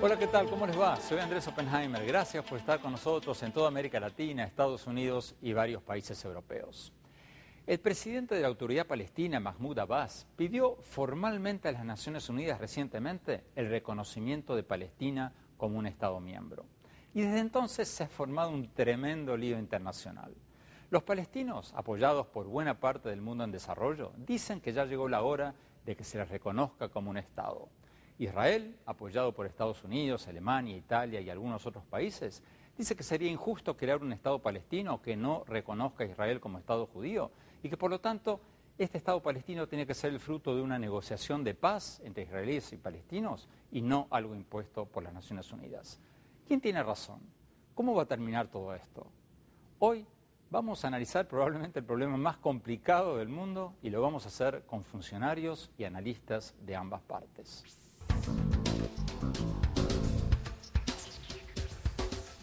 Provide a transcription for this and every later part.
Hola, ¿qué tal? ¿Cómo les va? Soy Andrés Oppenheimer. Gracias por estar con nosotros en toda América Latina, Estados Unidos y varios países europeos. El presidente de la Autoridad Palestina, Mahmoud Abbas, pidió formalmente a las Naciones Unidas recientemente el reconocimiento de Palestina como un Estado miembro. Y desde entonces se ha formado un tremendo lío internacional. Los palestinos, apoyados por buena parte del mundo en desarrollo, dicen que ya llegó la hora de que se les reconozca como un Estado. Israel, apoyado por Estados Unidos, Alemania, Italia y algunos otros países, dice que sería injusto crear un Estado palestino que no reconozca a Israel como Estado judío y que, por lo tanto, este Estado palestino tiene que ser el fruto de una negociación de paz entre israelíes y palestinos y no algo impuesto por las Naciones Unidas. ¿Quién tiene razón? ¿Cómo va a terminar todo esto? Hoy vamos a analizar probablemente el problema más complicado del mundo y lo vamos a hacer con funcionarios y analistas de ambas partes.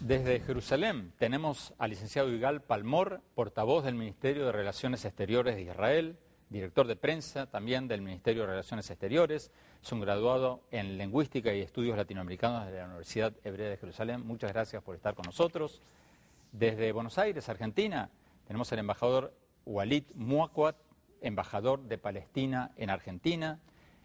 Desde Jerusalén tenemos al licenciado Igal Palmor, portavoz del Ministerio de Relaciones Exteriores de Israel, director de prensa también del Ministerio de Relaciones Exteriores. Es un graduado en Lingüística y Estudios Latinoamericanos de la Universidad Hebrea de Jerusalén. Muchas gracias por estar con nosotros. Desde Buenos Aires, Argentina, tenemos al embajador Walid Muakwat, embajador de Palestina en Argentina,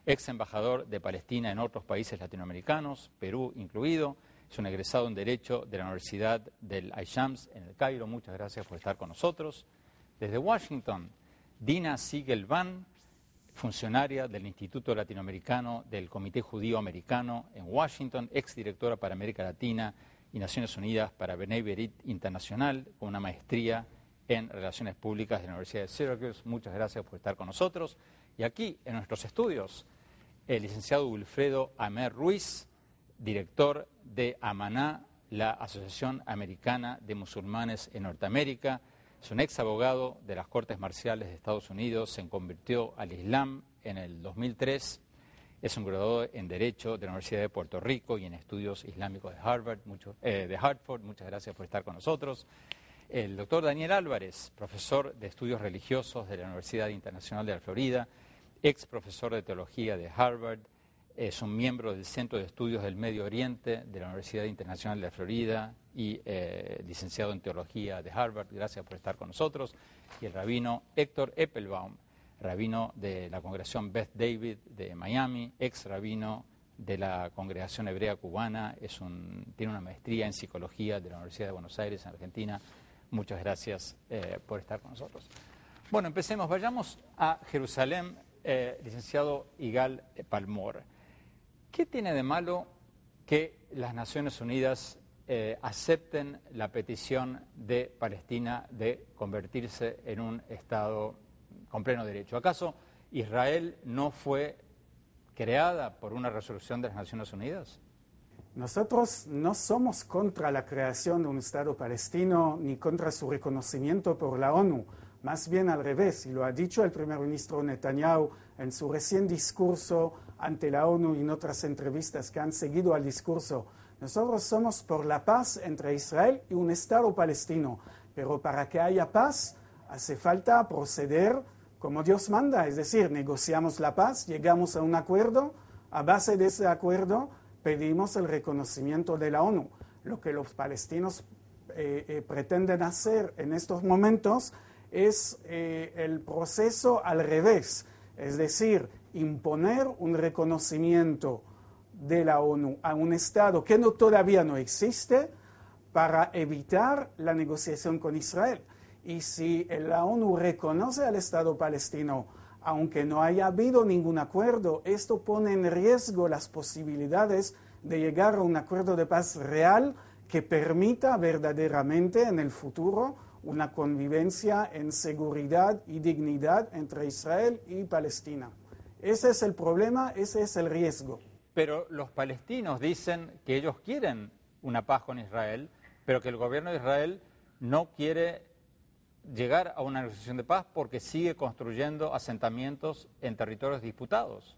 ex embajador de Palestina en otros países latinoamericanos, Perú incluido. Es un egresado en Derecho de la Universidad del Ain-Shams en el Cairo. Muchas gracias por estar con nosotros. Desde Washington, Dina Siegel-Van, funcionaria del Instituto Latinoamericano del Comité Judío Americano en Washington, exdirectora para América Latina y Naciones Unidas para B'nai B'rith Internacional, con una maestría en Relaciones Públicas de la Universidad de Syracuse. Muchas gracias por estar con nosotros. Y aquí, en nuestros estudios, el licenciado Wilfredo Amer Ruiz, director de Amaná, la Asociación Americana de Musulmanes en Norteamérica. Es un ex abogado de las Cortes Marciales de Estados Unidos, se convirtió al Islam en el 2003. Es un graduado en Derecho de la Universidad de Puerto Rico y en Estudios Islámicos de Hartford. Muchas gracias por estar con nosotros. El doctor Daniel Álvarez, profesor de Estudios Religiosos de la Universidad Internacional de la Florida, ex profesor de Teología de Harvard. Es un miembro del Centro de Estudios del Medio Oriente de la Universidad Internacional de la Florida y licenciado en Teología de Harvard. Gracias por estar con nosotros. Y el rabino Héctor Eppelbaum, rabino de la Congregación Beth David de Miami, ex rabino de la Congregación Hebrea Cubana. Tiene una maestría en Psicología de la Universidad de Buenos Aires, en Argentina. Muchas gracias por estar con nosotros. Bueno, empecemos. Vayamos a Jerusalén, licenciado Igal Palmor. ¿Qué tiene de malo que las Naciones Unidas acepten la petición de Palestina de convertirse en un Estado con pleno derecho? ¿Acaso Israel no fue creada por una resolución de las Naciones Unidas? Nosotros no somos contra la creación de un Estado palestino ni contra su reconocimiento por la ONU. Más bien al revés, y lo ha dicho el primer ministro Netanyahu en su recién discurso ante la ONU y en otras entrevistas que han seguido al discurso. Nosotros somos por la paz entre Israel y un Estado palestino, pero para que haya paz hace falta proceder como Dios manda, es decir, negociamos la paz, llegamos a un acuerdo, a base de ese acuerdo pedimos el reconocimiento de la ONU. Lo que los palestinos pretenden hacer en estos momentos es el proceso al revés, es decir, imponer un reconocimiento de la ONU a un Estado que todavía no existe para evitar la negociación con Israel. Y si la ONU reconoce al Estado palestino, aunque no haya habido ningún acuerdo, esto pone en riesgo las posibilidades de llegar a un acuerdo de paz real que permita verdaderamente en el futuro una convivencia en seguridad y dignidad entre Israel y Palestina. Ese es el problema, ese es el riesgo. Pero los palestinos dicen que ellos quieren una paz con Israel, pero que el gobierno de Israel no quiere llegar a una negociación de paz porque sigue construyendo asentamientos en territorios disputados.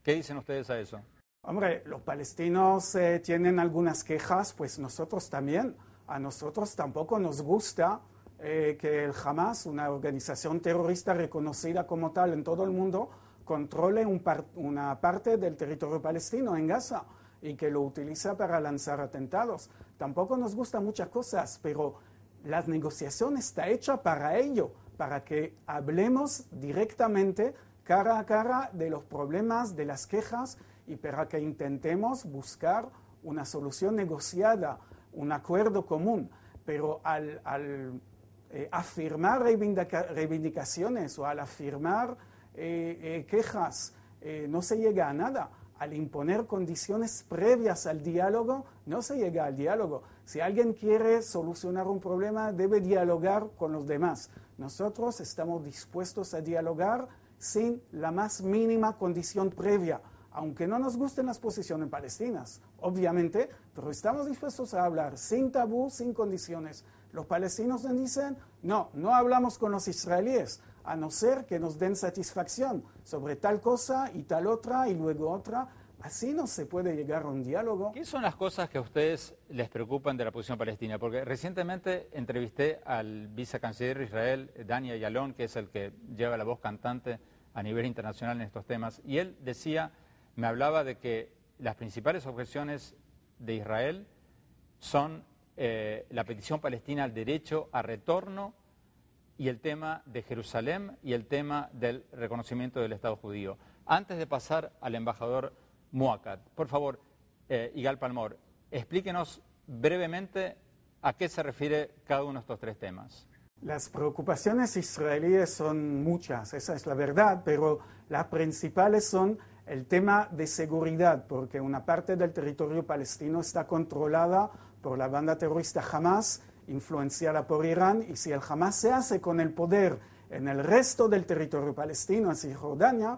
¿Qué dicen ustedes a eso? Hombre, los palestinos tienen algunas quejas, pues nosotros también. A nosotros tampoco nos gusta que el Hamas, una organización terrorista reconocida como tal en todo el mundo, controle una parte del territorio palestino en Gaza. y que lo utiliza para lanzar atentados. Tampoco nos gustan muchas cosas, pero la negociación está hecha para ello, para que hablemos directamente, cara a cara, de los problemas, de las quejas, y para que intentemos buscar una solución negociada, un acuerdo común. Pero al afirmar reivindicaciones o al afirmar quejas, no se llega a nada. Al imponer condiciones previas al diálogo, no se llega al diálogo. Si alguien quiere solucionar un problema, debe dialogar con los demás. Nosotros estamos dispuestos a dialogar sin la más mínima condición previa, aunque no nos gusten las posiciones palestinas, obviamente, pero estamos dispuestos a hablar sin tabú, sin condiciones. Los palestinos nos dicen, no hablamos con los israelíes, a no ser que nos den satisfacción sobre tal cosa y tal otra y luego otra. Así no se puede llegar a un diálogo. ¿Qué son las cosas que a ustedes les preocupan de la posición palestina? Porque recientemente entrevisté al vicecanciller de Israel, Dani Ayalon, que es el que lleva la voz cantante a nivel internacional en estos temas, y él decía, me hablaba de que las principales objeciones de Israel son la petición palestina al derecho a retorno y el tema de Jerusalén y el tema del reconocimiento del Estado judío. Antes de pasar al embajador Muakat, por favor, Igal Palmor, explíquenos brevemente a qué se refiere cada uno de estos tres temas. Las preocupaciones israelíes son muchas, esa es la verdad, pero las principales son el tema de seguridad, porque una parte del territorio palestino está controlada por la banda terrorista Hamas, influenciada por Irán, y si el Hamas se hace con el poder en el resto del territorio palestino, en Cisjordania,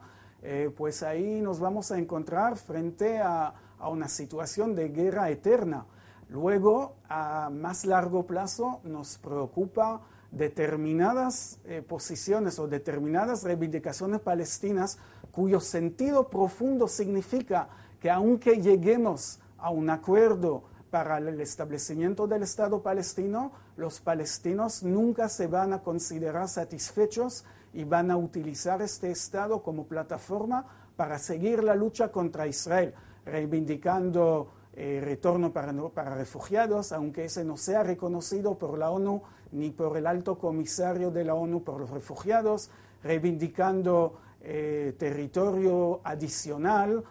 pues ahí nos vamos a encontrar frente a una situación de guerra eterna. Luego, a más largo plazo, nos preocupa determinadas posiciones o determinadas reivindicaciones palestinas cuyo sentido profundo significa que aunque lleguemos a un acuerdo para el establecimiento del Estado palestino, los palestinos nunca se van a considerar satisfechos y van a utilizar este Estado como plataforma para seguir la lucha contra Israel, reivindicando retorno para refugiados, aunque ese no sea reconocido por la ONU ni por el alto comisario de la ONU por los refugiados, reivindicando territorio adicional,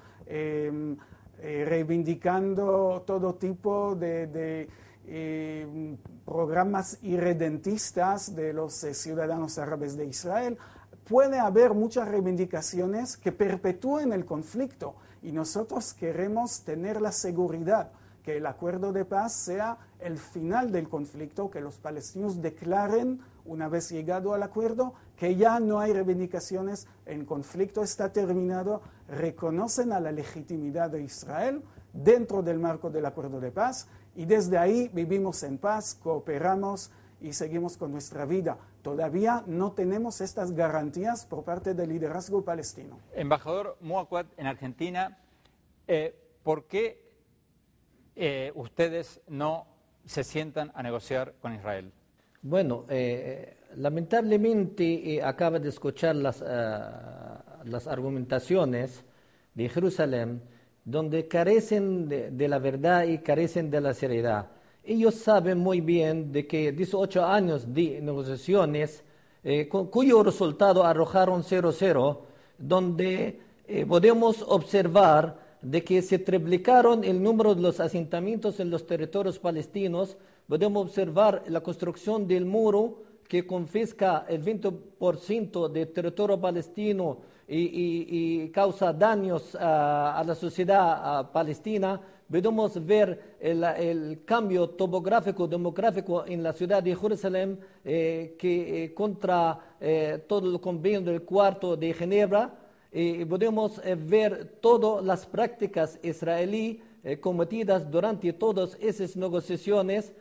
reivindicando todo tipo de programas irredentistas de los ciudadanos árabes de Israel. Puede haber muchas reivindicaciones que perpetúen el conflicto y nosotros queremos tener la seguridad que el acuerdo de paz sea el final del conflicto, que los palestinos declaren, una vez llegado al acuerdo, que ya no hay reivindicaciones, el conflicto está terminado, reconocen a la legitimidad de Israel dentro del marco del acuerdo de paz y desde ahí vivimos en paz, cooperamos y seguimos con nuestra vida. Todavía no tenemos estas garantías por parte del liderazgo palestino. Embajador Muakat, en Argentina, ¿por qué ustedes no se sientan a negociar con Israel? Bueno, lamentablemente acaba de escuchar las argumentaciones de Jerusalén, donde carecen de la verdad y carecen de la seriedad. Ellos saben muy bien de que 18 años de negociaciones, cuyo resultado arrojaron 0-0, donde podemos observar de que se triplicaron el número de los asentamientos en los territorios palestinos. Podemos observar la construcción del muro que confisca el 20% del territorio palestino y causa daños a la sociedad palestina. Podemos ver el cambio topográfico, demográfico en la ciudad de Jerusalén que contra todo el convenio del Cuarto de Ginebra. Podemos ver todas las prácticas israelíes cometidas durante todas esas negociaciones,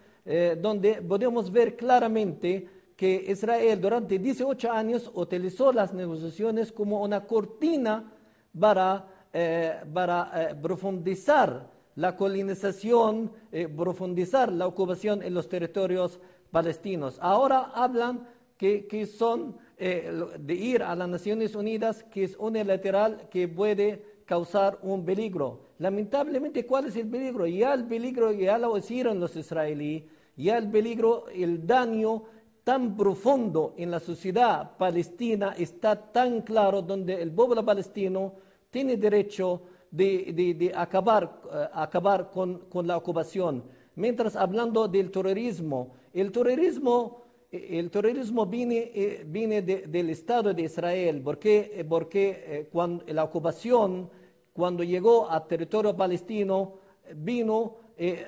donde podemos ver claramente que Israel durante 18 años utilizó las negociaciones como una cortina para profundizar la colonización, profundizar la ocupación en los territorios palestinos. Ahora hablan que son de ir a las Naciones Unidas, que es unilateral, que puede causar un peligro. Lamentablemente, ¿cuál es el peligro? Ya el peligro ya lo hicieron los israelíes, ya el peligro, el daño tan profundo en la sociedad palestina está tan claro, donde el pueblo palestino tiene derecho de acabar con la ocupación. Mientras hablando del terrorismo, el terrorismo viene del Estado de Israel, porque cuando la ocupación, cuando llegó a territorio palestino, vino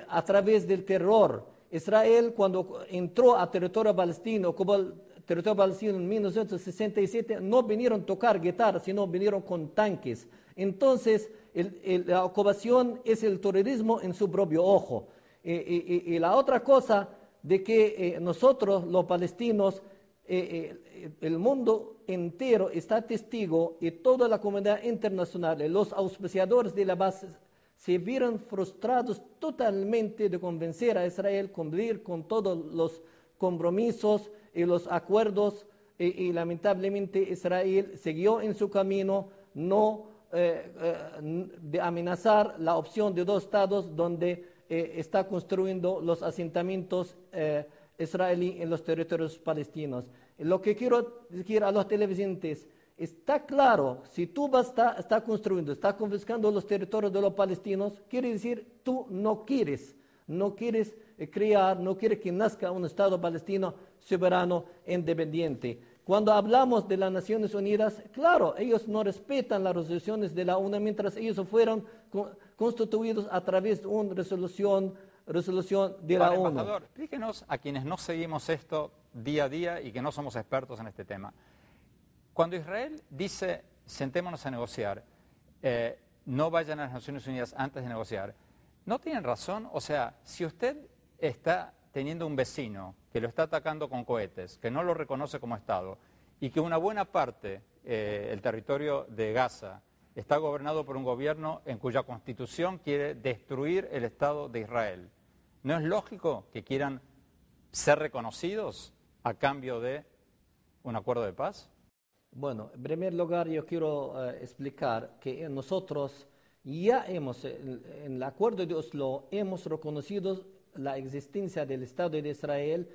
a través del terror. Israel, cuando entró a territorio palestino, ocupó el territorio palestino en 1967, no vinieron a tocar guitarra, sino vinieron con tanques. Entonces, la ocupación es el terrorismo en su propio ojo. Y la otra cosa de que nosotros, los palestinos, el mundo entero está testigo y toda la comunidad internacional, los auspiciadores de la base, se vieron frustrados totalmente de convencer a Israel a cumplir con todos los compromisos y los acuerdos y lamentablemente Israel siguió en su camino de amenazar la opción de 2 estados donde está construyendo los asentamientos israelíes en los territorios palestinos. Lo que quiero decir a los televidentes, está claro, si tú estás construyendo, estás confiscando los territorios de los palestinos, quiere decir tú no quieres crear, no quieres que nazca un Estado palestino soberano e independiente. Cuando hablamos de las Naciones Unidas, claro, ellos no respetan las resoluciones de la ONU mientras ellos fueron constituidos a través de una resolución de la ONU. Embajador, explíquenos a quienes no seguimos esto día a día y que no somos expertos en este tema. Cuando Israel dice, sentémonos a negociar, no vayan a las Naciones Unidas antes de negociar, ¿no tienen razón? O sea, si usted está teniendo un vecino que lo está atacando con cohetes, que no lo reconoce como Estado, y que una buena parte, el territorio de Gaza, está gobernado por un gobierno en cuya constitución quiere destruir el Estado de Israel, ¿no es lógico que quieran ser reconocidos a cambio de un acuerdo de paz? Bueno, en primer lugar yo quiero explicar que nosotros ya en el acuerdo de Oslo hemos reconocido la existencia del Estado de Israel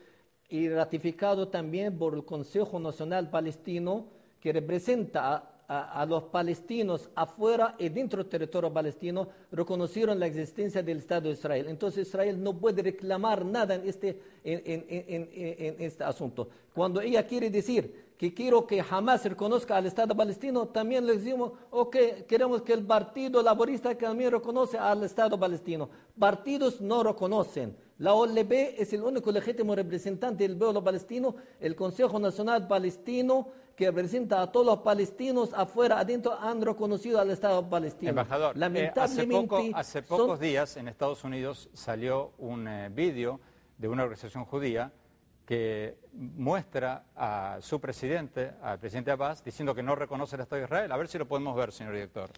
y ratificado también por el Consejo Nacional Palestino, que representa a los palestinos afuera y dentro del territorio palestino, reconocieron la existencia del Estado de Israel. Entonces Israel no puede reclamar nada en este asunto. Cuando ella quiere decir que quiero que jamás reconozca al Estado palestino, también le decimos, ok, queremos que el Partido Laborista también reconoce al Estado palestino. Partidos no reconocen. La OLP es el único legítimo representante del pueblo palestino, el Consejo Nacional Palestino, que representa a todos los palestinos afuera, adentro, han reconocido al Estado palestino. Embajador, lamentablemente, hace pocos días en Estados Unidos salió un vídeo de una organización judía que muestra a su presidente, al presidente Abbas, diciendo que no reconoce el Estado de Israel. A ver si lo podemos ver, señor director.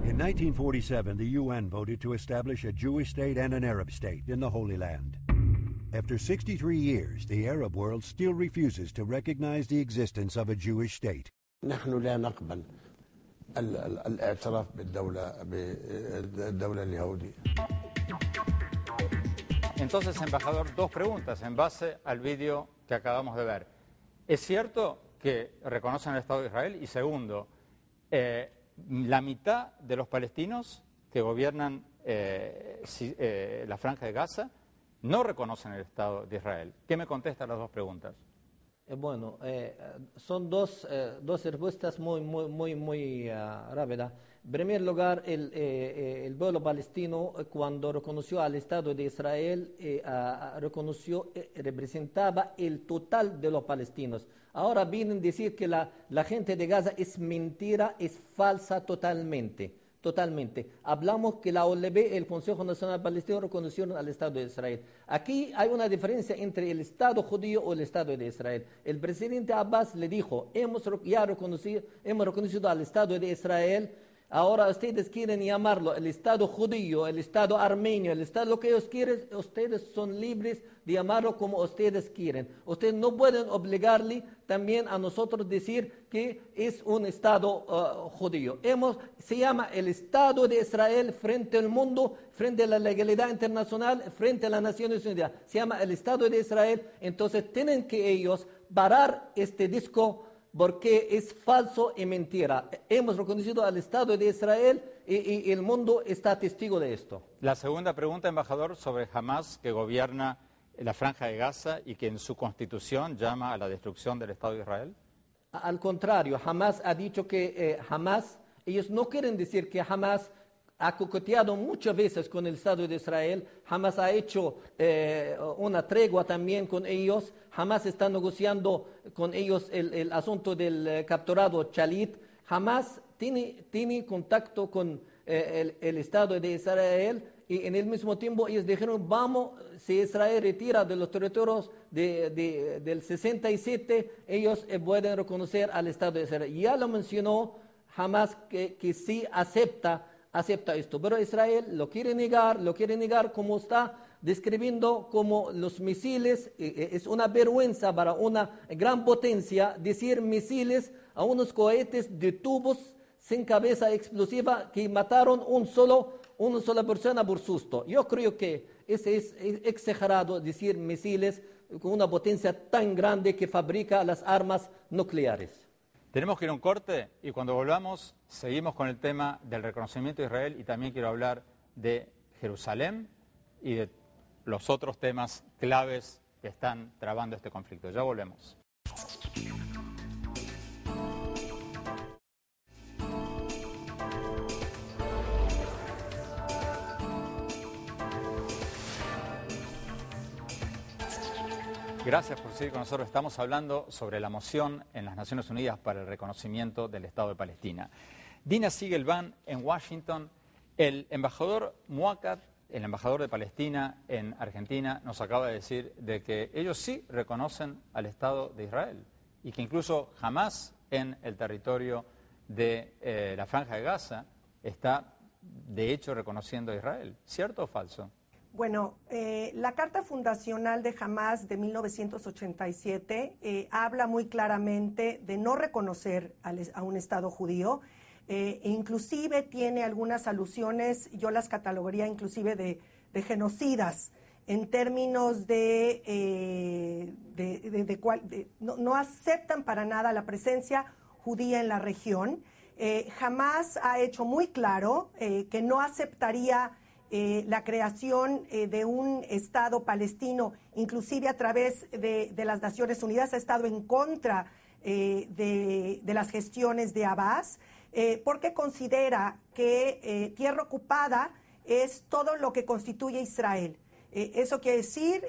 In 1947, the UN voted to establish a Jewish state and an Arab state in the Holy Land. After 63 years, the Arab world still refuses to recognize the existence of a Jewish state. نحن لا نقبل الاعتراف بالدولة اليهودية. Entonces, embajador, 2 preguntas en base al vídeo que acabamos de ver. ¿Es cierto que reconocen el Estado de Israel? Y segundo, la mitad de los palestinos que gobiernan la Franja de Gaza no reconocen el Estado de Israel. ¿Qué me contesta las 2 preguntas? Bueno, son dos respuestas muy rápidas. En primer lugar, el pueblo palestino, cuando reconoció al Estado de Israel, representaba el total de los palestinos. Ahora vienen a decir que la gente de Gaza es mentira, es falsa totalmente. Hablamos que la OLP, el Consejo Nacional Palestino, reconocieron al Estado de Israel. Aquí hay una diferencia entre el Estado judío o el Estado de Israel. El presidente Abbas le dijo, hemos reconocido al Estado de Israel Ahora ustedes quieren llamarlo el Estado judío, el Estado armenio, el Estado lo que ellos quieren, ustedes son libres de llamarlo como ustedes quieren. Ustedes no pueden obligarle también a nosotros decir que es un Estado judío. Se llama el Estado de Israel frente al mundo, frente a la legalidad internacional, frente a las Naciones Unidas. Se llama el Estado de Israel, entonces tienen que ellos parar este disco porque es falso y mentira. Hemos reconocido al Estado de Israel y el mundo está testigo de esto. La segunda pregunta, embajador, sobre Hamás, que gobierna la Franja de Gaza y que en su constitución llama a la destrucción del Estado de Israel. Al contrario, Hamás ha dicho que ellos no quieren decir que Hamás ha coqueteado muchas veces con el Estado de Israel. Hamás ha hecho una tregua también con ellos. Hamás está negociando con ellos el asunto del capturado Shalit. Hamás tiene contacto con el Estado de Israel y en el mismo tiempo ellos dijeron, si Israel retira de los territorios del 67, ellos pueden reconocer al Estado de Israel. Ya lo mencionó Hamás que sí acepta esto, pero Israel lo quiere negar como está describiendo como los misiles. Es una vergüenza para una gran potencia decir misiles a unos cohetes de tubos sin cabeza explosiva que mataron una sola persona por susto. Yo creo que es exagerado decir misiles con una potencia tan grande que fabrica las armas nucleares. Tenemos que ir a un corte y cuando volvamos seguimos con el tema del reconocimiento de Israel y también quiero hablar de Jerusalén y de los otros temas claves que están trabando este conflicto. Ya volvemos. Gracias por seguir con nosotros. Estamos hablando sobre la moción en las Naciones Unidas para el reconocimiento del Estado de Palestina. Dina Sigelban en Washington, el embajador Muakat, el embajador de Palestina en Argentina, nos acaba de decir de que ellos sí reconocen al Estado de Israel y que incluso jamás en el territorio de la Franja de Gaza está de hecho reconociendo a Israel. ¿Cierto o falso? Bueno, la Carta Fundacional de Hamás de 1987 habla muy claramente de no reconocer a un Estado judío, e inclusive tiene algunas alusiones, yo las catalogaría inclusive de genocidas, en términos no aceptan para nada la presencia judía en la región. Hamás ha hecho muy claro que no aceptaría la creación de un Estado palestino, inclusive a través de las Naciones Unidas, ha estado en contra de las gestiones de Abbas, porque considera que tierra ocupada es todo lo que constituye Israel. Eso quiere decir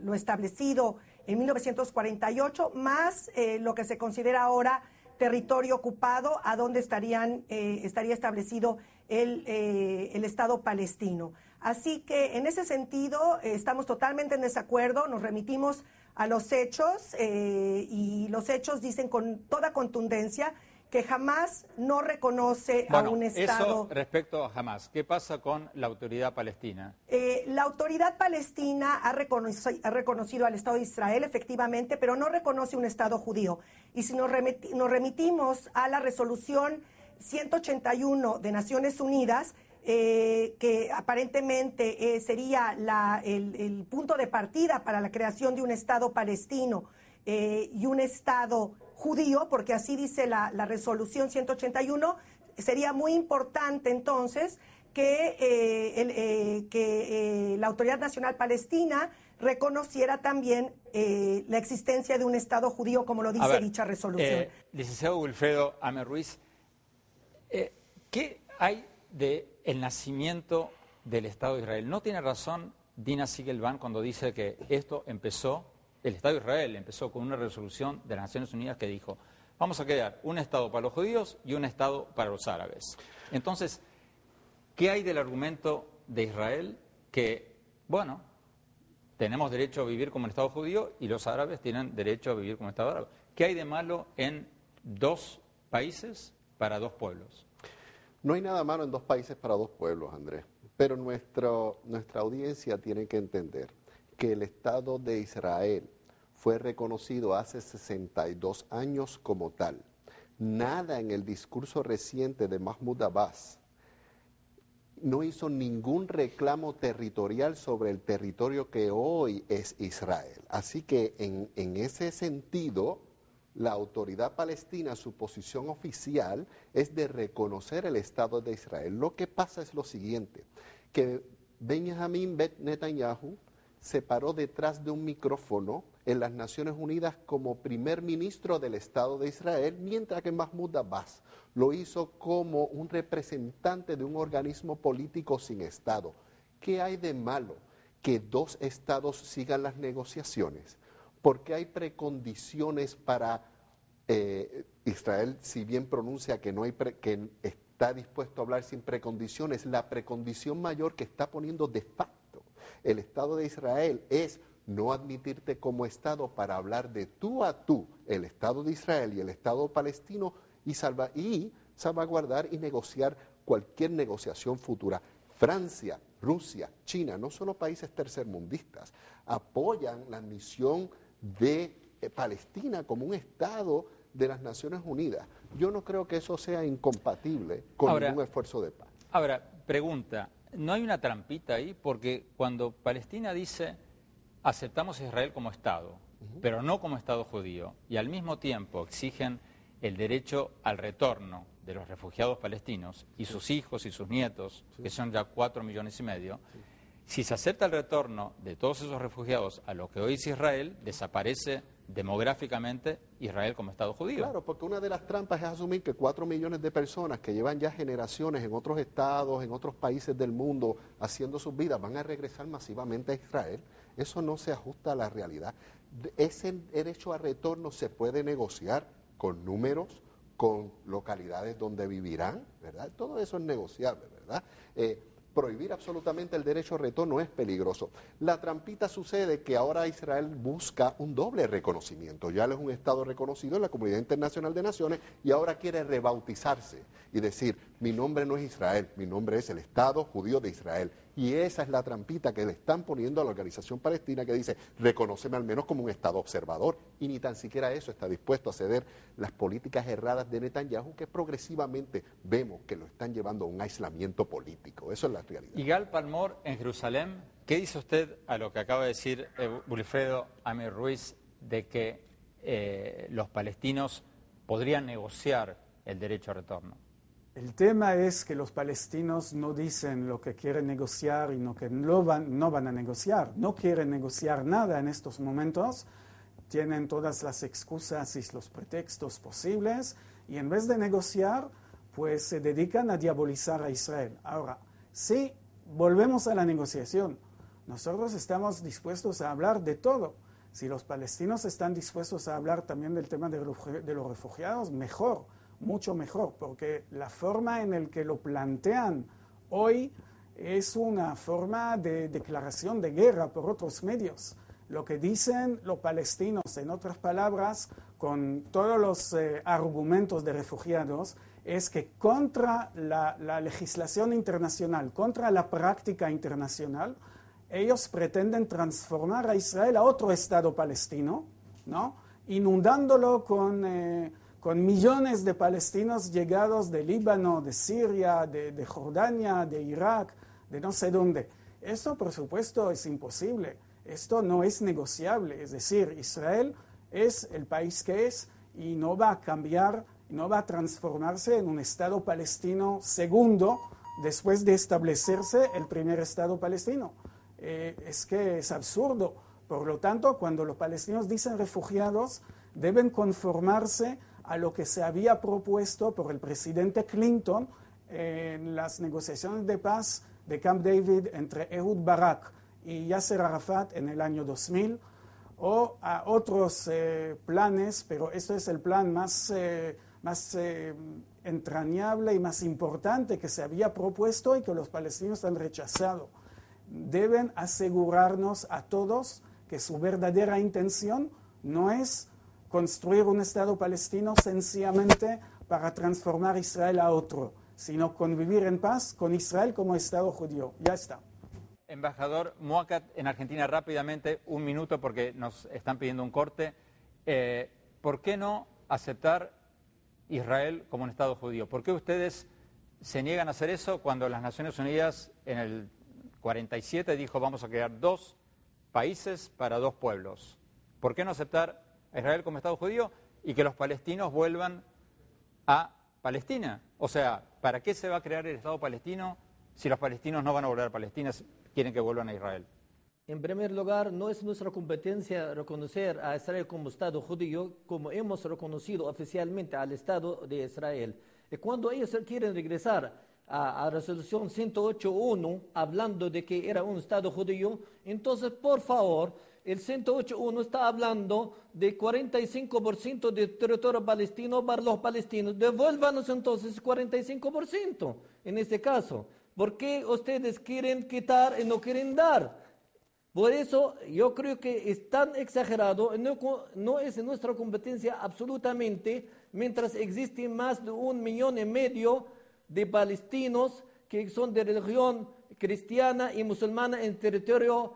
lo establecido en 1948, más lo que se considera ahora territorio ocupado, a donde estaría establecido el Estado palestino. Así que en ese sentido estamos totalmente en desacuerdo, nos remitimos a los hechos y los hechos dicen con toda contundencia que jamás no reconoce a un Estado. Eso respecto a Hamás, ¿qué pasa con la autoridad palestina? La autoridad palestina ha reconocido al Estado de Israel, efectivamente, pero no reconoce un Estado judío. Y si nos remitimos a la resolución 181 de Naciones Unidas, que aparentemente sería el punto de partida para la creación de un Estado palestino y un Estado judío, porque así dice la resolución 181, sería muy importante entonces que la Autoridad Nacional Palestina reconociera también la existencia de un Estado judío, como lo dice dicha resolución. Licenciado Wilfredo Amer Ruiz, ¿qué hay del nacimiento del Estado de Israel? ¿No tiene razón Dina Sigelban cuando dice que esto empezó, el Estado de Israel empezó con una resolución de las Naciones Unidas que dijo, vamos a crear un Estado para los judíos y un Estado para los árabes? Entonces, ¿qué hay del argumento de Israel que, bueno, tenemos derecho a vivir como un Estado judío y los árabes tienen derecho a vivir como un Estado árabe? ¿Qué hay de malo en dos países para dos pueblos. No hay nada malo en dos países para dos pueblos, Andrés, pero nuestra audiencia tiene que entender que el Estado de Israel fue reconocido hace 62 años como tal. Nada en el discurso reciente de Mahmoud Abbas no hizo ningún reclamo territorial sobre el territorio que hoy es Israel. Así que en ese sentido, la autoridad palestina, su posición oficial es de reconocer el Estado de Israel. Lo que pasa es lo siguiente, que Benjamin Netanyahu se paró detrás de un micrófono en las Naciones Unidas como primer ministro del Estado de Israel, mientras que Mahmoud Abbas lo hizo como un representante de un organismo político sin Estado. ¿Qué hay de malo que dos estados sigan las negociaciones? Porque hay precondiciones para Israel, si bien pronuncia que que está dispuesto a hablar sin precondiciones, la precondición mayor que está poniendo de facto el Estado de Israel es no admitirte como Estado para hablar de tú a tú el Estado de Israel y el Estado palestino y salvaguardar y negociar cualquier negociación futura. Francia, Rusia, China, no solo países tercermundistas, apoyan la misión de Palestina como un Estado de las Naciones Unidas. Yo no creo que eso sea incompatible con ningún esfuerzo de paz. Ahora, pregunta, ¿no hay una trampita ahí? Porque cuando Palestina dice aceptamos a Israel como Estado, pero no como Estado judío, y al mismo tiempo exigen el derecho al retorno de los refugiados palestinos y sus hijos y sus nietos, que son ya 4,5 millones, si se acepta el retorno de todos esos refugiados a lo que hoy es Israel, desaparece demográficamente Israel como Estado judío. Claro, porque una de las trampas es asumir que 4 millones de personas que llevan ya generaciones en otros estados, en otros países del mundo, haciendo sus vidas, van a regresar masivamente a Israel. Eso no se ajusta a la realidad. Ese derecho a retorno se puede negociar con números, con localidades donde vivirán, ¿verdad? Todo eso es negociable, ¿verdad? Prohibir absolutamente el derecho a retorno es peligroso. La trampita sucede que ahora Israel busca un doble reconocimiento. Ya él es un Estado reconocido en la Comunidad Internacional de Naciones y ahora quiere rebautizarse y decir, mi nombre no es Israel, mi nombre es el Estado judío de Israel. Y esa es la trampita que le están poniendo a la organización palestina que dice, reconóceme al menos como un Estado observador. Y ni tan siquiera eso está dispuesto a ceder las políticas erradas de Netanyahu, que progresivamente vemos que lo están llevando a un aislamiento político. Eso es la realidad. Yigal Palmor, en Jerusalén, ¿qué dice usted a lo que acaba de decir Wilfredo Amir Ruiz de que los palestinos podrían negociar el derecho a retorno? El tema es que los palestinos no dicen lo que quieren negociar y que no van a negociar. No quieren negociar nada en estos momentos. Tienen todas las excusas y los pretextos posibles. Y en vez de negociar, pues se dedican a diabolizar a Israel. Ahora, si volvemos a la negociación, nosotros estamos dispuestos a hablar de todo. Si los palestinos están dispuestos a hablar también del tema de los refugiados, mejor. Mucho mejor, porque la forma en la que lo plantean hoy es una forma de declaración de guerra por otros medios. Lo que dicen los palestinos, en otras palabras, con todos los argumentos de refugiados, es que contra la legislación internacional, contra la práctica internacional, ellos pretenden transformar a Israel a otro Estado palestino, ¿no? Inundándolo con millones de palestinos llegados de Líbano, de Siria, de Jordania, de Irak, de no sé dónde. Esto, por supuesto, es imposible. Esto no es negociable. Es decir, Israel es el país que es y no va a cambiar, no va a transformarse en un Estado palestino segundo después de establecerse el primer Estado palestino. Es que es absurdo. Por lo tanto, cuando los palestinos dicen refugiados, deben conformarse a lo que se había propuesto por el presidente Clinton en las negociaciones de paz de Camp David entre Ehud Barak y Yasser Arafat en el año 2000, o a otros planes, pero este es el plan más entrañable y más importante que se había propuesto y que los palestinos han rechazado. Deben asegurarnos a todos que su verdadera intención no es construir un Estado palestino sencillamente para transformar Israel a otro, sino convivir en paz con Israel como Estado judío. Ya está. Embajador Muacat, en Argentina rápidamente, un minuto porque nos están pidiendo un corte. ¿Por qué no aceptar Israel como un Estado judío? ¿Por qué ustedes se niegan a hacer eso cuando las Naciones Unidas en el 47 dijo vamos a crear 2 países para 2 pueblos? ¿Por qué no aceptar a Israel como Estado judío y que los palestinos vuelvan a Palestina? O sea, ¿para qué se va a crear el Estado palestino si los palestinos no van a volver a Palestina, quieren que vuelvan a Israel? En primer lugar, no es nuestra competencia reconocer a Israel como Estado judío, como hemos reconocido oficialmente al Estado de Israel. Y cuando ellos quieren regresar a resolución 108.1, hablando de que era un Estado judío, entonces, por favor, el 108.1 está hablando de 45% de territorio palestino para los palestinos. Devuélvanos entonces 45% en este caso. ¿Por qué ustedes quieren quitar y no quieren dar? Por eso yo creo que es tan exagerado, no es nuestra competencia absolutamente, mientras existen más de 1,5 millones de palestinos que son de religión cristiana y musulmana en territorio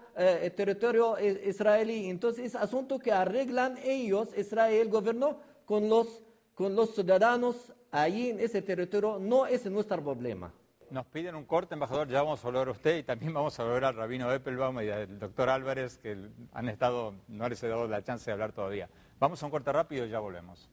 israelí. Entonces es asunto que arreglan ellos, Israel, gobierno, con los ciudadanos allí en ese territorio, no es nuestro problema. Nos piden un corte, embajador, ya vamos a volver a usted y también vamos a volver al rabino Eppelbaum y al doctor Álvarez, que no les he dado la chance de hablar todavía. Vamos a un corte rápido y ya volvemos.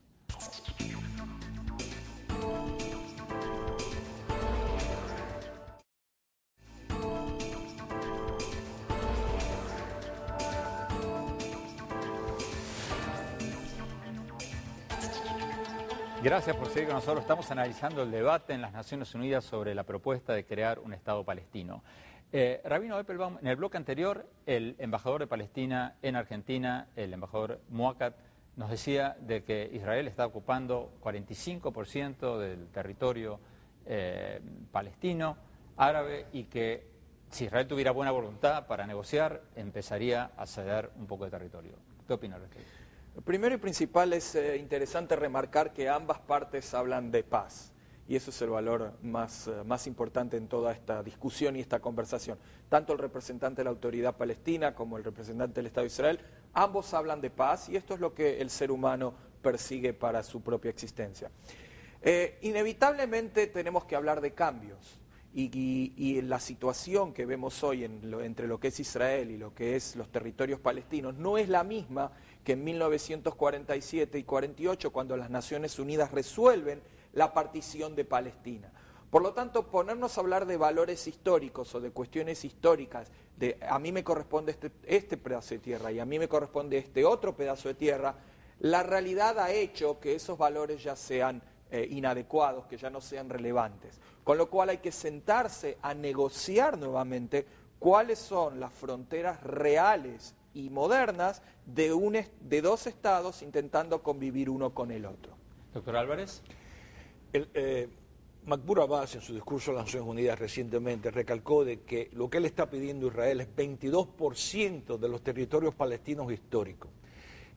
Gracias por seguir con nosotros. Estamos analizando el debate en las Naciones Unidas sobre la propuesta de crear un Estado palestino. Rabino Eppelbaum, en el bloque anterior, el embajador de Palestina en Argentina, el embajador Muacat, nos decía de que Israel está ocupando 45% del territorio palestino, árabe, y que si Israel tuviera buena voluntad para negociar, empezaría a ceder un poco de territorio. ¿Qué opina al respecto? Primero y principal es interesante remarcar que ambas partes hablan de paz y eso es el valor más importante en toda esta discusión y esta conversación. Tanto el representante de la autoridad palestina como el representante del Estado de Israel, ambos hablan de paz y esto es lo que el ser humano persigue para su propia existencia. Inevitablemente tenemos que hablar de cambios y la situación que vemos hoy entre lo que es Israel y lo que es los territorios palestinos no es la misma que en 1947 y 48, cuando las Naciones Unidas resuelven la partición de Palestina. Por lo tanto, ponernos a hablar de valores históricos o de cuestiones históricas, de a mí me corresponde este pedazo de tierra y a mí me corresponde este otro pedazo de tierra, la realidad ha hecho que esos valores ya sean inadecuados, que ya no sean relevantes. Con lo cual hay que sentarse a negociar nuevamente cuáles son las fronteras reales y modernas de 2 estados intentando convivir uno con el otro. Doctor Álvarez. Mahmoud Abbas en su discurso a las Naciones Unidas recientemente recalcó de que lo que él está pidiendo a Israel es 22% de los territorios palestinos históricos.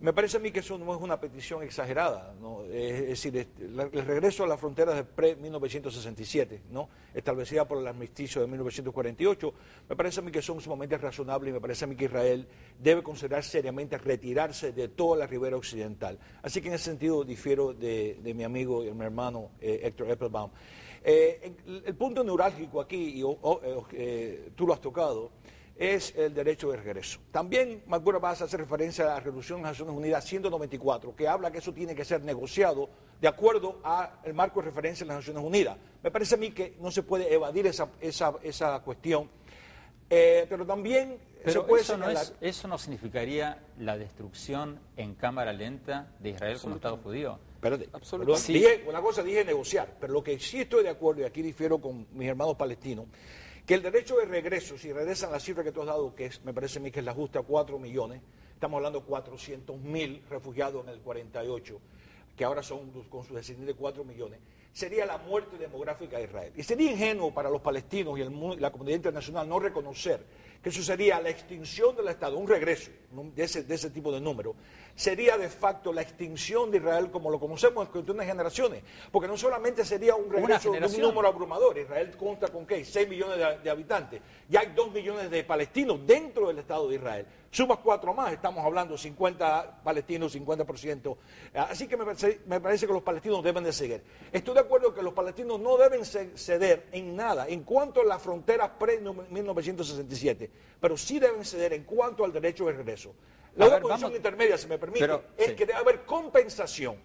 Me parece a mí que eso no es una petición exagerada, ¿no? Es decir, el regreso a las fronteras de pre-1967, ¿no? Establecida por el armisticio de 1948, me parece a mí que son sumamente razonables y me parece a mí que Israel debe considerar seriamente retirarse de toda la ribera occidental. Así que en ese sentido difiero de mi amigo y mi hermano Héctor Eppelbaum. El punto neurálgico aquí, y tú lo has tocado, es el derecho de regreso. También Mahmoud Abbas hace referencia a la resolución de las Naciones Unidas 194, que habla que eso tiene que ser negociado de acuerdo al marco de referencia de las Naciones Unidas. Me parece a mí que no se puede evadir esa cuestión, pero también se puede señalar... ¿Eso no significaría la destrucción en cámara lenta de Israel como Estado judío? Absolutamente. Una cosa dije negociar, pero lo que sí estoy de acuerdo, y aquí difiero con mis hermanos palestinos, que el derecho de regreso, si regresan la cifra que tú has dado, que me parece a mí que es la justa, 4 millones, estamos hablando de 400.000 refugiados en el 48, que ahora son con sus descendientes 4 millones, sería la muerte demográfica de Israel. Y sería ingenuo para los palestinos y la comunidad internacional no reconocer que eso sería la extinción del Estado, un regreso de ese tipo de número. Sería de facto la extinción de Israel como lo conocemos en cuestión de generaciones, porque no solamente sería un regreso de un número abrumador. Israel consta con ¿qué? 6 millones de habitantes. Ya hay 2 millones de palestinos dentro del Estado de Israel. Sumas 4 más, estamos hablando 50 palestinos, 50%. Así que me parece que los palestinos deben de ceder. Estoy de acuerdo que los palestinos no deben ceder en nada en cuanto a las fronteras pre-1967, pero sí deben ceder en cuanto al derecho de regreso. La otra posición intermedia, si me permite, es que debe haber compensación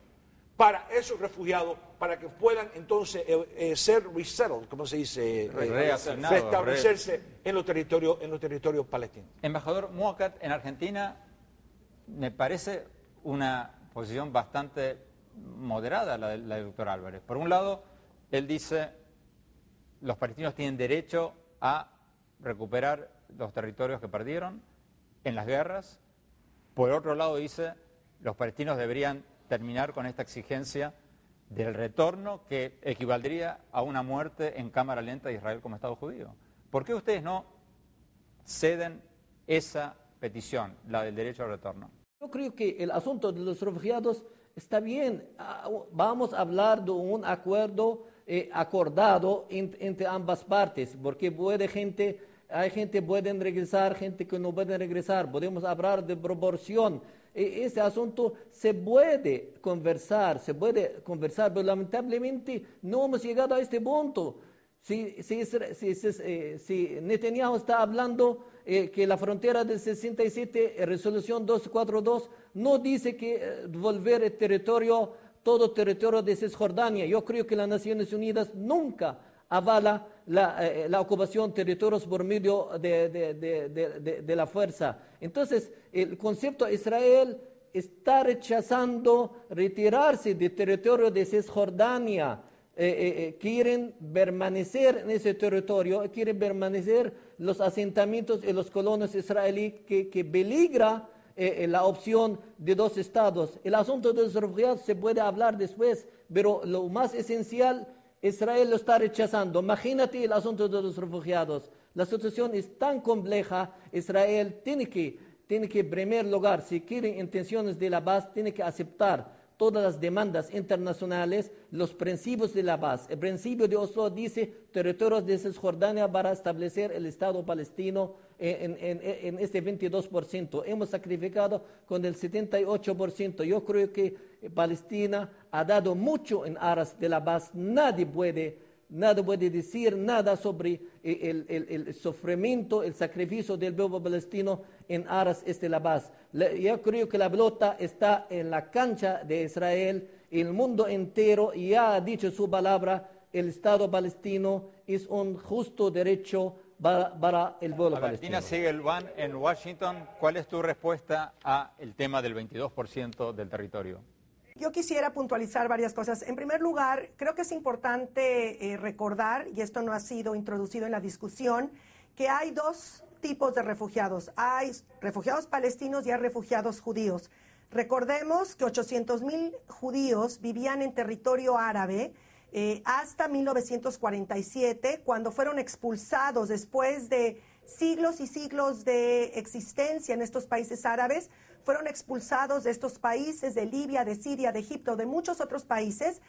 para esos refugiados, para que puedan entonces ser resettled, ¿cómo se dice? Restablecerse en los territorios palestinos. Embajador Muacat, en Argentina me parece una posición bastante moderada la del doctor Álvarez. Por un lado, él dice los palestinos tienen derecho a recuperar los territorios que perdieron en las guerras. Por otro lado, dice los palestinos deberían terminar con esta exigencia del retorno que equivaldría a una muerte en cámara lenta de Israel como Estado judío. ¿Por qué ustedes no ceden esa petición, la del derecho al retorno? Yo creo que el asunto de los refugiados está bien. Vamos a hablar de un acuerdo acordado entre ambas partes, porque hay gente que puede regresar, gente que no puede regresar. Podemos hablar de proporción. Ese asunto se puede conversar, pero lamentablemente no hemos llegado a este punto. Si Netanyahu está hablando que la frontera del 67, resolución 242, no dice que volver el territorio, todo territorio de Cisjordania. Yo creo que las Naciones Unidas nunca avala la ocupación de territorios por medio de la fuerza. Entonces, el concepto de Israel está rechazando retirarse del territorio de Cisjordania. Quieren permanecer en ese territorio, quieren permanecer los asentamientos y los colonos israelíes que peligra la opción de 2 estados. El asunto de los refugiados se puede hablar después, pero lo más esencial, Israel lo está rechazando. Imagínate el asunto de los refugiados. La situación es tan compleja. Israel tiene que en primer lugar, si quiere intenciones de la paz, tiene que aceptar todas las demandas internacionales, los principios de la paz. El principio de Oslo dice territorios de Cisjordania para establecer el Estado palestino en este 22%. Hemos sacrificado con el 78%. Yo creo que Palestina ha dado mucho en aras de la paz. Nadie puede decir nada sobre el sufrimiento, el sacrificio del pueblo palestino en aras de la paz. Yo creo que la pelota está en la cancha de Israel. El mundo entero ya ha dicho su palabra. El Estado palestino es un justo derecho para el pueblo palestino. Martina Siegelman, en Washington, ¿cuál es tu respuesta al tema del 22% del territorio? Yo quisiera puntualizar varias cosas. En primer lugar, creo que es importante recordar, y esto no ha sido introducido en la discusión, que hay 2 tipos de refugiados. Hay refugiados palestinos y hay refugiados judíos. Recordemos que 800,000 judíos vivían en territorio árabe hasta 1947, cuando fueron expulsados después de siglos y siglos de existencia en estos países árabes. Fueron expulsados de estos países, de Libia, de Siria, de Egipto, de muchos otros países.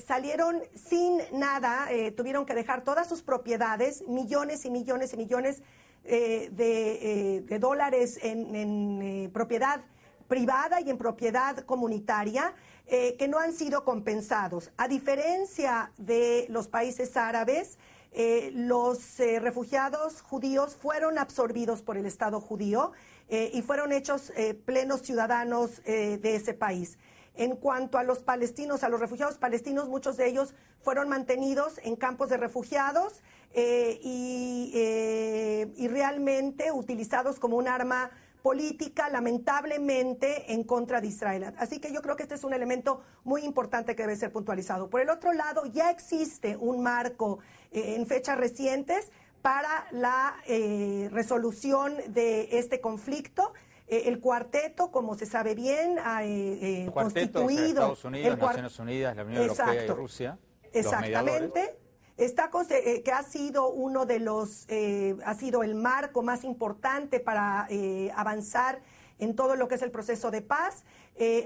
Salieron sin nada, tuvieron que dejar todas sus propiedades, millones y millones y millones de dólares en propiedad privada y en propiedad comunitaria, que no han sido compensados. A diferencia de los países árabes, los refugiados judíos fueron absorbidos por el Estado judío y fueron hechos plenos ciudadanos de ese país. En cuanto a los palestinos, a los refugiados palestinos, muchos de ellos fueron mantenidos en campos de refugiados y realmente utilizados como un arma política, lamentablemente, en contra de Israel. Así que yo creo que este es un elemento muy importante que debe ser puntualizado. Por el otro lado, ya existe un marco en fechas recientes para la resolución de este conflicto. El cuarteto, como se sabe bien, ha constituido... Estados Unidos, Naciones Unidas, la Unión Europea y Rusia. Exactamente. Que ha sido uno de los, ha sido el marco más importante para avanzar en todo lo que es el proceso de paz.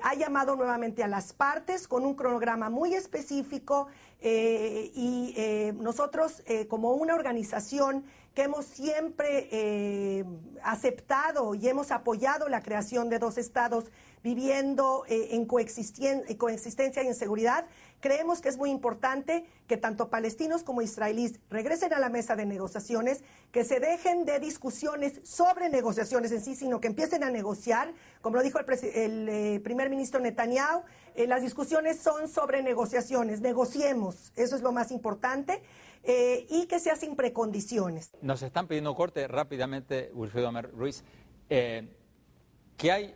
Ha llamado nuevamente a las partes con un cronograma muy específico y nosotros como una organización que hemos siempre aceptado y hemos apoyado la creación de dos estados viviendo en coexistencia y en seguridad, creemos que es muy importante que tanto palestinos como israelíes regresen a la mesa de negociaciones, que se dejen de discusiones sobre negociaciones en sí, sino que empiecen a negociar. Como lo dijo el primer ministro Netanyahu, las discusiones son sobre negociaciones, negociemos, eso es lo más importante, y que sea sin precondiciones. Nos están pidiendo corte rápidamente, Wilfredo Amer Ruiz. ¿Qué hay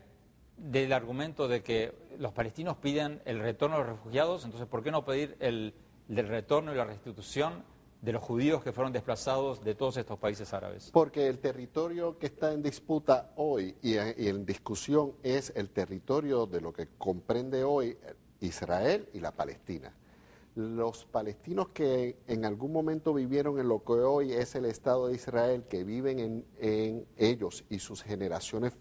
del argumento de que los palestinos piden el retorno de los refugiados? Entonces, ¿por qué no pedir el retorno y la restitución de los judíos que fueron desplazados de todos estos países árabes? Porque el territorio que está en disputa hoy y en discusión es el territorio de lo que comprende hoy Israel y la Palestina. Los palestinos que en algún momento vivieron en lo que hoy es el Estado de Israel, que viven en ellos y sus generaciones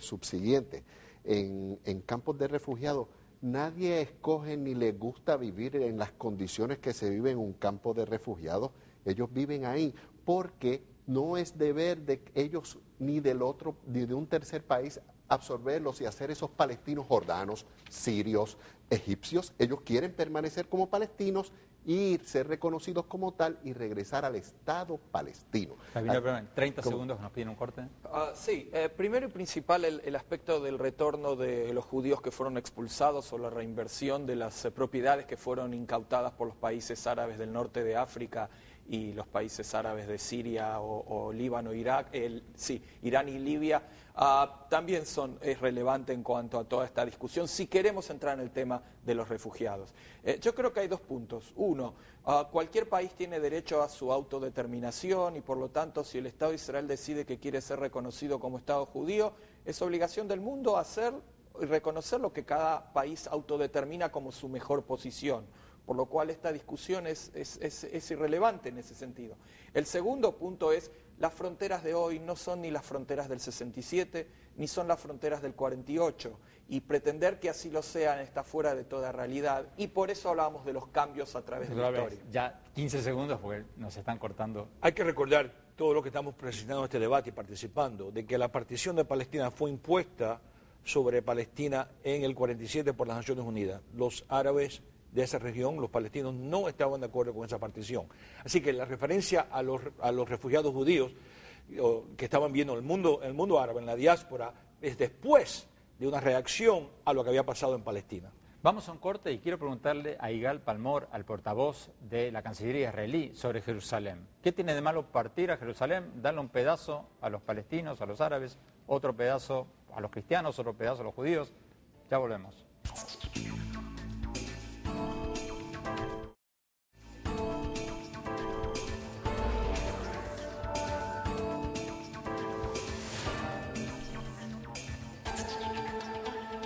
subsiguientes, en campos de refugiados, nadie escoge ni le gusta vivir en las condiciones que se vive en un campo de refugiados. Ellos viven ahí porque no es deber de ellos ni del otro, ni de un tercer país absorberlos y hacer esos palestinos jordanos, sirios, egipcios. Ellos quieren permanecer como palestinos y ser reconocidos como tal y regresar al Estado palestino. 30 segundos que nos piden un corte. Sí, primero y principal el aspecto del retorno de los judíos que fueron expulsados o la reinversión de las propiedades que fueron incautadas por los países árabes del norte de África y los países árabes de Siria o Líbano, Irak, Irán y Libia, también es relevante en cuanto a toda esta discusión, si queremos entrar en el tema de los refugiados. Yo creo que hay dos puntos. Uno, cualquier país tiene derecho a su autodeterminación y por lo tanto si el Estado de Israel decide que quiere ser reconocido como Estado judío, es obligación del mundo hacer y reconocer lo que cada país autodetermina como su mejor posición. Por lo cual esta discusión es irrelevante en ese sentido. El segundo punto es, las fronteras de hoy no son ni las fronteras del 67, ni son las fronteras del 48, y pretender que así lo sean está fuera de toda realidad, y por eso hablábamos de los cambios a través de la historia. Ya 15 segundos porque nos están cortando. Hay que recordar, todo lo que estamos presentando en este debate y participando, de que la partición de Palestina fue impuesta sobre Palestina en el 47 por las Naciones Unidas. Los árabes de esa región, los palestinos, no estaban de acuerdo con esa partición. Así que la referencia a los refugiados judíos que estaban viendo el mundo árabe, en la diáspora, es después de una reacción a lo que había pasado en Palestina. Vamos a un corte y quiero preguntarle a Igal Palmor, al portavoz de la Cancillería israelí, sobre Jerusalén. ¿Qué tiene de malo partir a Jerusalén, darle un pedazo a los palestinos, a los árabes, otro pedazo a los cristianos, otro pedazo a los judíos? Ya volvemos.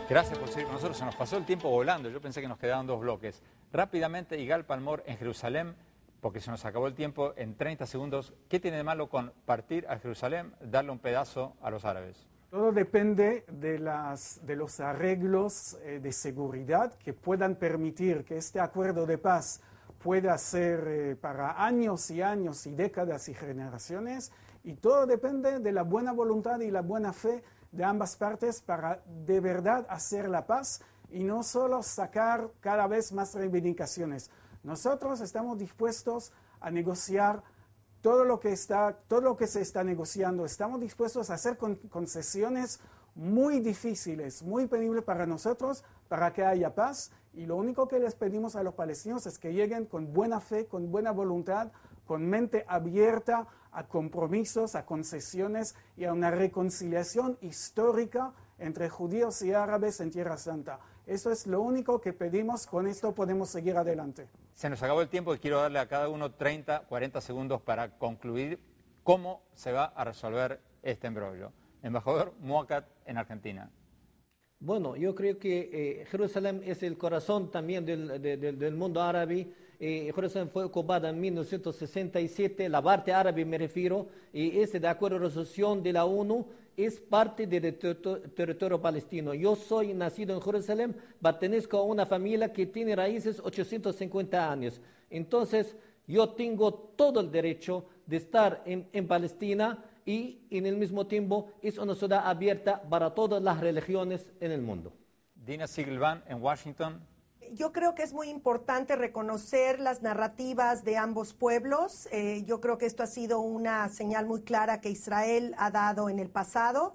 Gracias por seguir con nosotros. Se nos pasó el tiempo volando. Yo pensé que nos quedaban dos bloques. Rápidamente, Igal Palmor, en Jerusalén, porque se nos acabó el tiempo, en 30 segundos, ¿qué tiene de malo con partir a Jerusalén, darle un pedazo a los árabes? Todo depende de los arreglos de seguridad que puedan permitir que este acuerdo de paz pueda ser para años y años y décadas y generaciones, y todo depende de la buena voluntad y la buena fe de ambas partes para de verdad hacer la paz y no solo sacar cada vez más reivindicaciones. Nosotros estamos dispuestos a negociar todo lo que se está negociando. Estamos dispuestos a hacer concesiones muy difíciles, muy penibles para nosotros, para que haya paz. Y lo único que les pedimos a los palestinos es que lleguen con buena fe, con buena voluntad, con mente abierta a compromisos, a concesiones y a una reconciliación histórica entre judíos y árabes en Tierra Santa. Eso es lo único que pedimos, con esto podemos seguir adelante. Se nos acabó el tiempo y quiero darle a cada uno 30, 40 segundos para concluir cómo se va a resolver este embrollo. Embajador Muacat en Argentina. Bueno, yo creo que Jerusalén es el corazón también del mundo árabe Jerusalén fue ocupada en 1967, la parte árabe me refiero, y ese de acuerdo a la resolución de la ONU es parte del territorio palestino. Yo soy nacido en Jerusalén, pertenezco a una familia que tiene raíces 850 años. Entonces, yo tengo todo el derecho de estar en Palestina y en el mismo tiempo es una ciudad abierta para todas las religiones en el mundo. Dina Sigelban en Washington. Yo creo que es muy importante reconocer las narrativas de ambos pueblos. Yo creo que esto ha sido una señal muy clara que Israel ha dado en el pasado.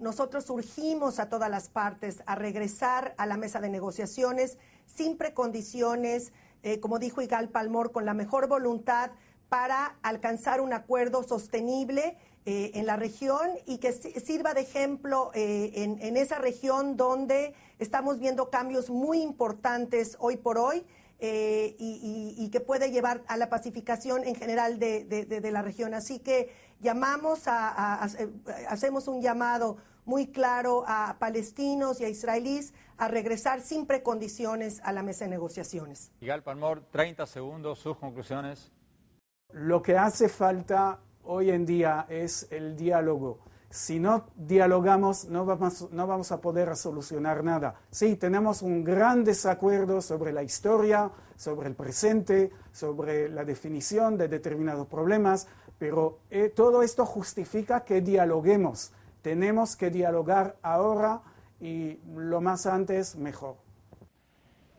Nosotros urgimos a todas las partes a regresar a la mesa de negociaciones sin precondiciones, como dijo Igal Palmor, con la mejor voluntad para alcanzar un acuerdo sostenible en la región y que sirva de ejemplo en esa región donde estamos viendo cambios muy importantes hoy por hoy y que puede llevar a la pacificación en general de la región. Así que hacemos un llamado muy claro a palestinos y a israelíes a regresar sin precondiciones a la mesa de negociaciones. Igal Palmor, 30 segundos, sus conclusiones. Lo que hace falta hoy en día es el diálogo. Si no dialogamos, no vamos a poder solucionar nada. Sí, tenemos un gran desacuerdo sobre la historia, sobre el presente, sobre la definición de determinados problemas, pero todo esto justifica que dialoguemos. Tenemos que dialogar ahora y lo más antes, mejor.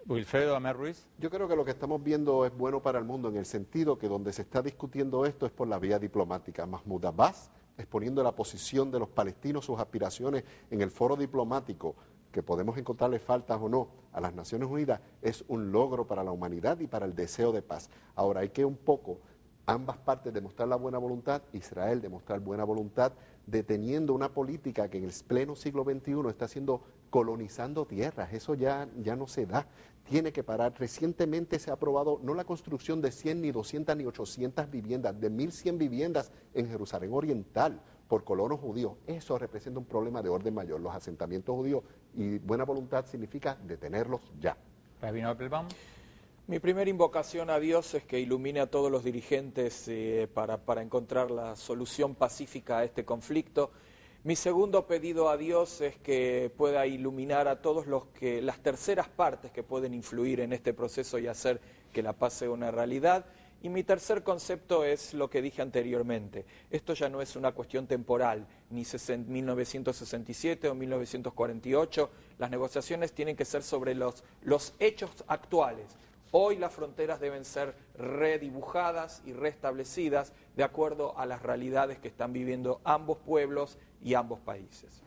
Wilfredo Amer Ruiz. Yo creo que lo que estamos viendo es bueno para el mundo en el sentido que donde se está discutiendo esto es por la vía diplomática. Mahmoud Abbas, exponiendo la posición de los palestinos, sus aspiraciones en el foro diplomático, que podemos encontrarle faltas o no a las Naciones Unidas, es un logro para la humanidad y para el deseo de paz. Ahora hay que un poco ambas partes demostrar la buena voluntad, Israel demostrar buena voluntad, deteniendo una política que en el pleno siglo XXI está haciendo colonizando tierras. Eso ya no se da. Tiene que parar. Recientemente se ha aprobado no la construcción de 100, ni 200, ni 800 viviendas, de 1.100 viviendas en Jerusalén Oriental por colonos judíos. Eso representa un problema de orden mayor. Los asentamientos judíos y buena voluntad significa detenerlos ya. Rabino Appelbaum. Mi primera invocación a Dios es que ilumine a todos los dirigentes para encontrar la solución pacífica a este conflicto. Mi segundo pedido a Dios es que pueda iluminar a todos las terceras partes que pueden influir en este proceso y hacer que la paz sea una realidad. Y mi tercer concepto es lo que dije anteriormente. Esto ya no es una cuestión temporal, ni 1967 o 1948. Las negociaciones tienen que ser sobre los hechos actuales. Hoy las fronteras deben ser redibujadas y restablecidas de acuerdo a las realidades que están viviendo ambos pueblos y ambos países.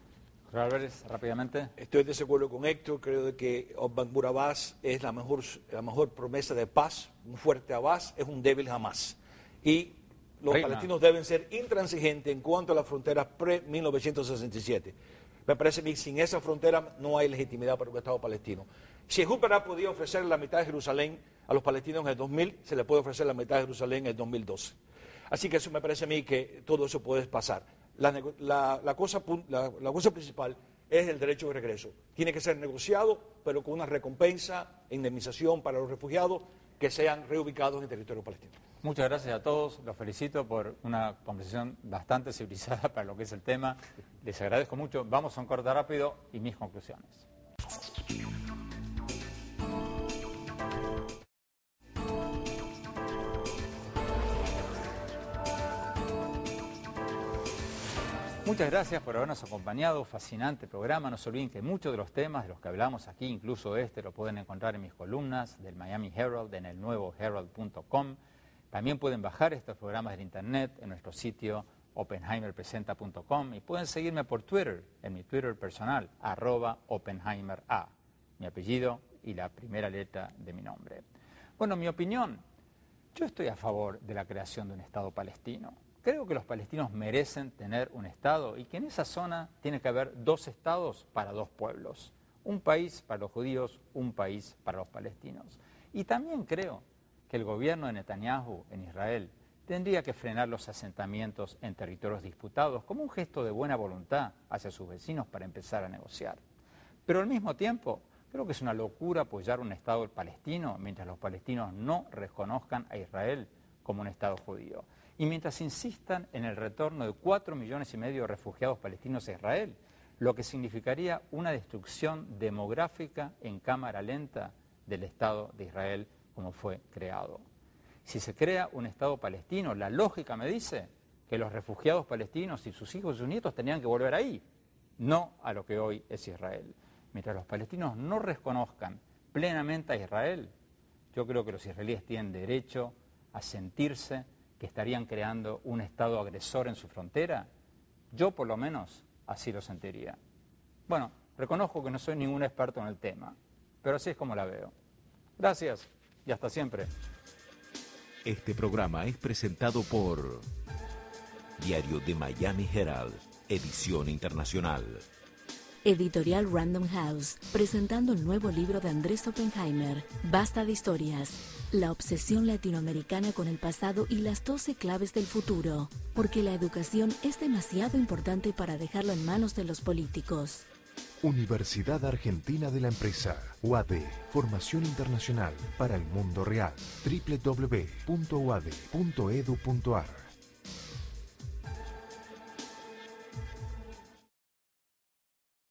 Álvarez, rápidamente. Estoy de acuerdo con Héctor, creo que Mahmoud Abbas es la mejor promesa de paz. Un fuerte Abbas es un débil Hamas. Y los palestinos deben ser intransigentes en cuanto a las fronteras pre-1967. Me parece que sin esa frontera no hay legitimidad para un Estado palestino. Si Hooper podía ofrecer la mitad de Jerusalén a los palestinos en el 2000, se le puede ofrecer la mitad de Jerusalén en el 2012. Así que eso me parece a mí que todo eso puede pasar. La cosa principal es el derecho de regreso. Tiene que ser negociado, pero con una recompensa, indemnización para los refugiados que sean reubicados en territorio palestino. Muchas gracias a todos, los felicito por una conversación bastante civilizada para lo que es el tema. Les agradezco mucho. Vamos a un corte rápido y mis conclusiones. Muchas gracias por habernos acompañado, fascinante programa. No se olviden que muchos de los temas de los que hablamos aquí, incluso este, lo pueden encontrar en mis columnas del Miami Herald, en el nuevo herald.com. También pueden bajar estos programas del internet en nuestro sitio oppenheimerpresenta.com y pueden seguirme por Twitter, en mi Twitter personal, @OppenheimerA, mi apellido y la primera letra de mi nombre. Bueno, mi opinión, yo estoy a favor de la creación de un Estado palestino. Creo que los palestinos merecen tener un Estado y que en esa zona tiene que haber dos estados para dos pueblos. Un país para los judíos, un país para los palestinos. Y también creo que el gobierno de Netanyahu en Israel tendría que frenar los asentamientos en territorios disputados como un gesto de buena voluntad hacia sus vecinos para empezar a negociar. Pero al mismo tiempo, Creo que es una locura apoyar un Estado palestino mientras los palestinos no reconozcan a Israel como un Estado judío. Y mientras insistan en el retorno de 4,5 millones de refugiados palestinos a Israel, lo que significaría una destrucción demográfica en cámara lenta del Estado de Israel como fue creado. Si se crea un Estado palestino, la lógica me dice que los refugiados palestinos y sus hijos y sus nietos tenían que volver ahí, no a lo que hoy es Israel. Mientras los palestinos no reconozcan plenamente a Israel, yo creo que los israelíes tienen derecho a sentirse que estarían creando un Estado agresor en su frontera. Yo, por lo menos, así lo sentiría. Bueno, reconozco que no soy ningún experto en el tema, pero así es como la veo. Gracias y hasta siempre. Este programa es presentado por Diario de Miami Herald, edición internacional. Editorial Random House, presentando el nuevo libro de Andrés Oppenheimer, Basta de historias, la obsesión latinoamericana con el pasado y las 12 claves del futuro, porque la educación es demasiado importante para dejarlo en manos de los políticos. Universidad Argentina de la Empresa, UADE, formación internacional para el mundo real, www.uade.edu.ar.